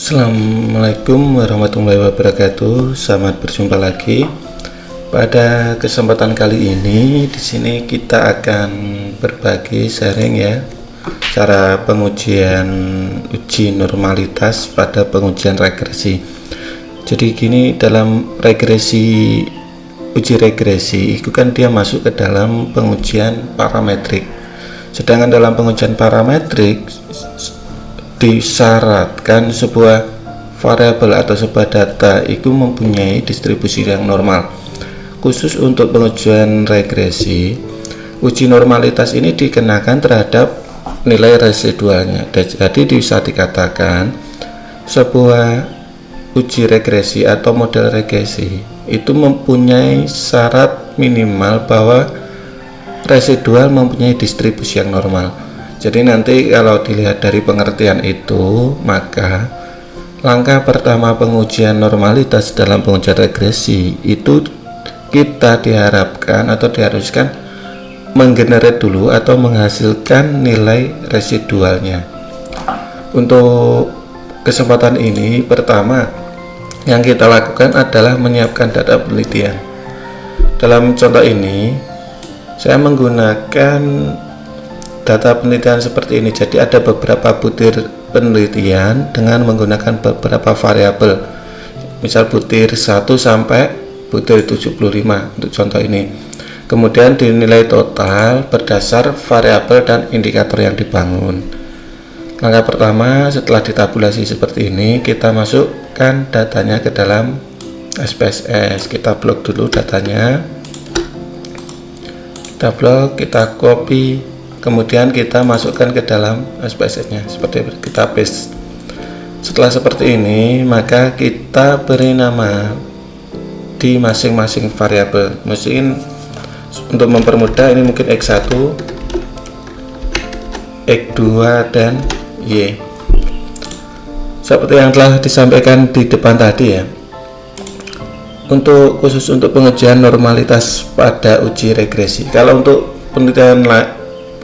Assalamualaikum warahmatullahi wabarakatuh. Selamat berjumpa lagi. Pada kesempatan kali ini, di sini kita akan berbagi sharing ya, cara pengujian uji normalitas pada pengujian regresi. Jadi gini, dalam uji regresi itu kan dia masuk ke dalam pengujian parametrik. Sedangkan dalam pengujian parametrik disyaratkan sebuah variabel atau sebuah data itu mempunyai distribusi yang normal. Khusus untuk pengujian regresi, uji normalitas ini dikenakan terhadap nilai residualnya. Jadi bisa dikatakan sebuah uji regresi atau model regresi itu mempunyai syarat minimal bahwa residual mempunyai distribusi yang normal. Jadi nanti kalau dilihat dari pengertian itu, maka langkah pertama pengujian normalitas dalam pengujian regresi itu kita diharapkan atau diharuskan menggenerate dulu atau menghasilkan nilai residualnya. Untuk kesempatan ini, pertama yang kita lakukan adalah menyiapkan data penelitian. Dalam contoh ini, saya menggunakan data penelitian seperti ini. Jadi ada beberapa butir penelitian dengan menggunakan beberapa variabel. Misal butir 1 sampai butir 75 untuk contoh ini. Kemudian dinilai total berdasar variabel dan indikator yang dibangun. Langkah pertama setelah ditabulasi seperti ini, kita masukkan datanya ke dalam SPSS. Kita blok dulu datanya. Kita blok, kita copy, kemudian kita masukkan ke dalam SPSS-nya seperti kita paste. Setelah seperti ini, maka kita beri nama di masing-masing variabel. Mungkin untuk mempermudah ini mungkin X1, X2 dan Y. Seperti yang telah disampaikan di depan tadi ya. Khusus untuk pengujian normalitas pada uji regresi. Kalau untuk penelitian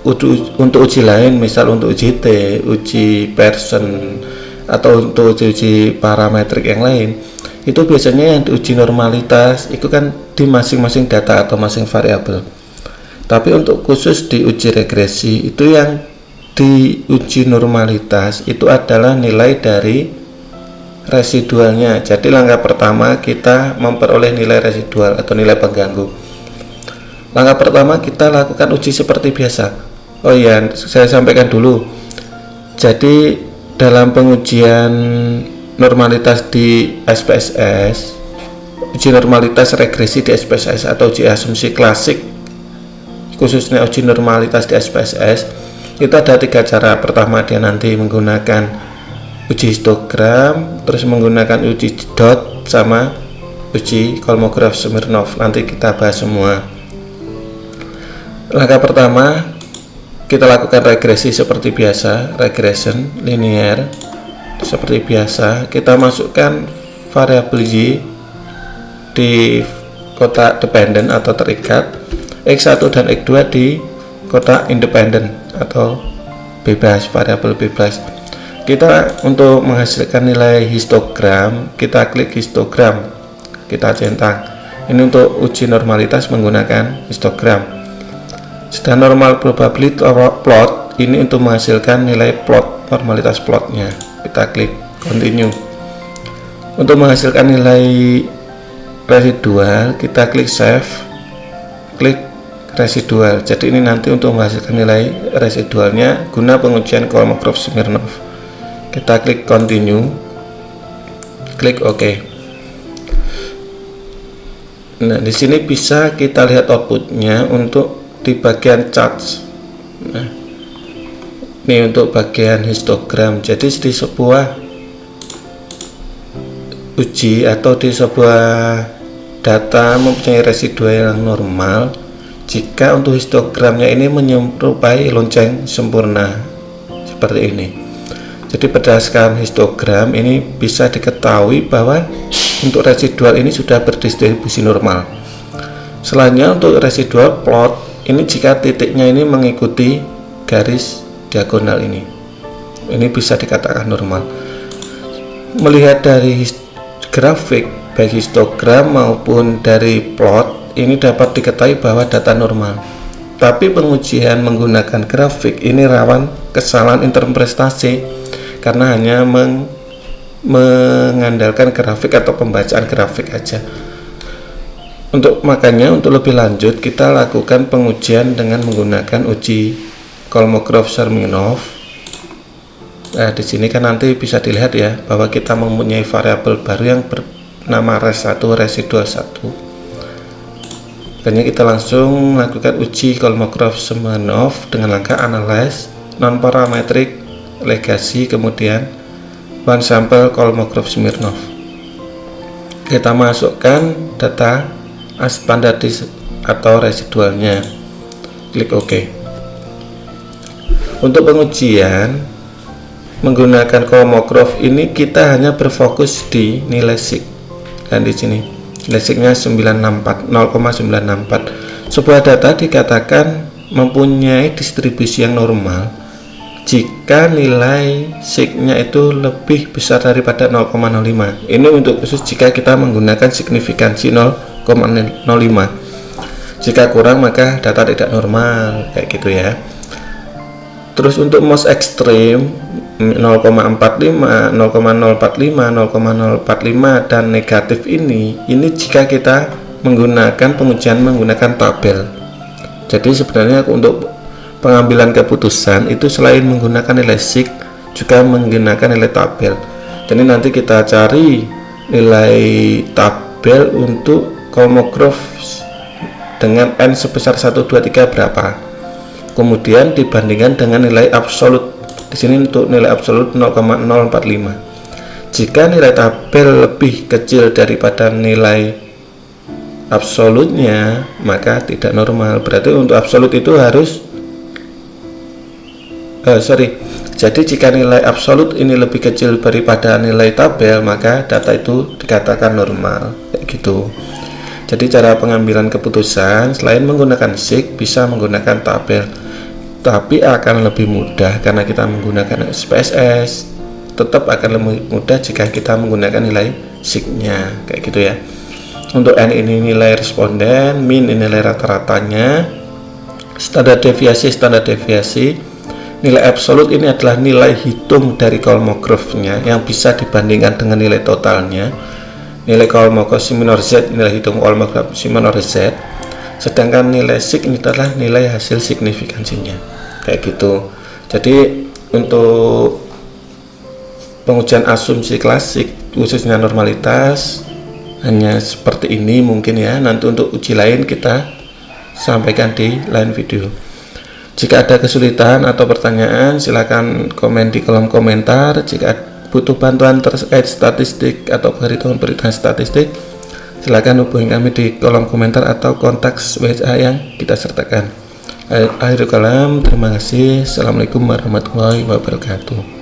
untuk uji lain, misal untuk uji T, uji Pearson, atau untuk uji parametrik yang lain, itu biasanya yang diuji normalitas itu kan di masing-masing data atau masing variabel. Tapi untuk khusus di uji regresi itu yang diuji normalitas itu adalah nilai dari residualnya. Jadi langkah pertama kita memperoleh nilai residual atau nilai pengganggu. Langkah pertama kita lakukan uji seperti biasa. Oh iya, saya sampaikan dulu. Jadi dalam pengujian normalitas di SPSS, uji normalitas regresi di SPSS atau uji asumsi klasik, khususnya uji normalitas di SPSS, itu ada 3 cara. Pertama, dia nanti menggunakan uji histogram, terus menggunakan uji dot, sama uji Kolmogorov-Smirnov. Nanti kita bahas semua. Langkah pertama, kita lakukan regresi seperti biasa, regression linear seperti biasa. Kita masukkan variabel Y di kotak dependent atau terikat, X1 dan X2 di kotak independent atau bebas, variabel bebas. Kita untuk menghasilkan nilai histogram, kita klik histogram, kita centang. Ini untuk uji normalitas menggunakan histogram. Sedang normal probability plot ini untuk menghasilkan nilai plot, normalitas plotnya. Kita klik continue. Untuk menghasilkan nilai residual, kita klik save, klik residual. Jadi ini nanti untuk menghasilkan nilai residualnya guna pengujian Kolmogorov-Smirnov. Kita klik continue, klik OK. Nah, di sini bisa kita lihat outputnya untuk di bagian charts. Nah, ini untuk bagian histogram. Jadi di sebuah uji atau di sebuah data mempunyai residual yang normal jika untuk histogramnya ini menyerupai lonceng sempurna seperti ini. Jadi berdasarkan histogram ini bisa diketahui bahwa untuk residual ini sudah berdistribusi normal. Selanjutnya untuk residual plot ini jika titiknya ini mengikuti garis diagonal ini bisa dikatakan normal. melihat dari grafik baik histogram maupun dari plot ini dapat diketahui bahwa data normal. Tapi pengujian menggunakan grafik ini rawan kesalahan interpretasi karena hanya mengandalkan grafik atau pembacaan grafik aja. Makanya untuk lebih lanjut kita lakukan pengujian dengan menggunakan uji Kolmogorov-Smirnov. Nah, di sini kan nanti bisa dilihat ya bahwa kita mempunyai variabel baru yang bernama res1 residual 1. Makanya kita langsung lakukan uji Kolmogorov-Smirnov dengan langkah analyze non-parametric legasi, kemudian one sample Kolmogorov-Smirnov. Kita masukkan data standardis atau residualnya, klik OK. Untuk pengujian menggunakan Kolmogorov ini kita hanya berfokus di nilai sig, dan di sini nilai signya 0,964. Sebuah data dikatakan mempunyai distribusi yang normal jika nilai signya itu lebih besar daripada 0,05. Ini untuk khusus jika kita menggunakan signifikansi 0,05. Jika kurang maka data tidak normal, kayak gitu ya. Terus untuk most extreme 0,45, 0,045, 0,045 dan negatif ini jika kita menggunakan pengujian menggunakan tabel. Jadi sebenarnya untuk pengambilan keputusan itu selain menggunakan nilai sig juga menggunakan nilai tabel. Jadi nanti kita cari nilai tabel untuk Kolmogorov dengan n sebesar 1, 2, 3 berapa, kemudian dibandingkan dengan nilai absolut. Di sini untuk nilai absolut 0,045. Jika nilai tabel lebih kecil daripada nilai absolutnya maka tidak normal. Berarti untuk absolut itu harus jadi jika nilai absolut ini lebih kecil daripada nilai tabel maka data itu dikatakan normal, kayak gitu. Jadi cara pengambilan keputusan selain menggunakan sig bisa menggunakan tabel, tapi akan lebih mudah karena kita menggunakan SPSS. Tetap akan lebih mudah jika kita menggunakan nilai sig-nya, kayak gitu ya. Untuk n ini nilai responden, min ini nilai rata-ratanya, standar deviasi. Nilai absolut ini adalah nilai hitung dari Kolmogorov-nya yang bisa dibandingkan dengan nilai totalnya. Nilai Kolmogorov-Smirnov Z nilai hitung Kolmogorov-Smirnov Z, sedangkan nilai sig ini adalah nilai hasil signifikansinya, kayak gitu. Jadi untuk pengujian asumsi klasik khususnya normalitas hanya seperti ini mungkin ya. Nanti untuk uji lain kita sampaikan di lain video. Jika ada kesulitan atau pertanyaan silakan komen di kolom komentar. Jika butuh bantuan terkait statistik atau perhitungan statistik, silakan hubungi kami di kolom komentar atau kontak WA yang kita sertakan. Akhirul kalam, terima kasih. Assalamualaikum warahmatullahi wabarakatuh.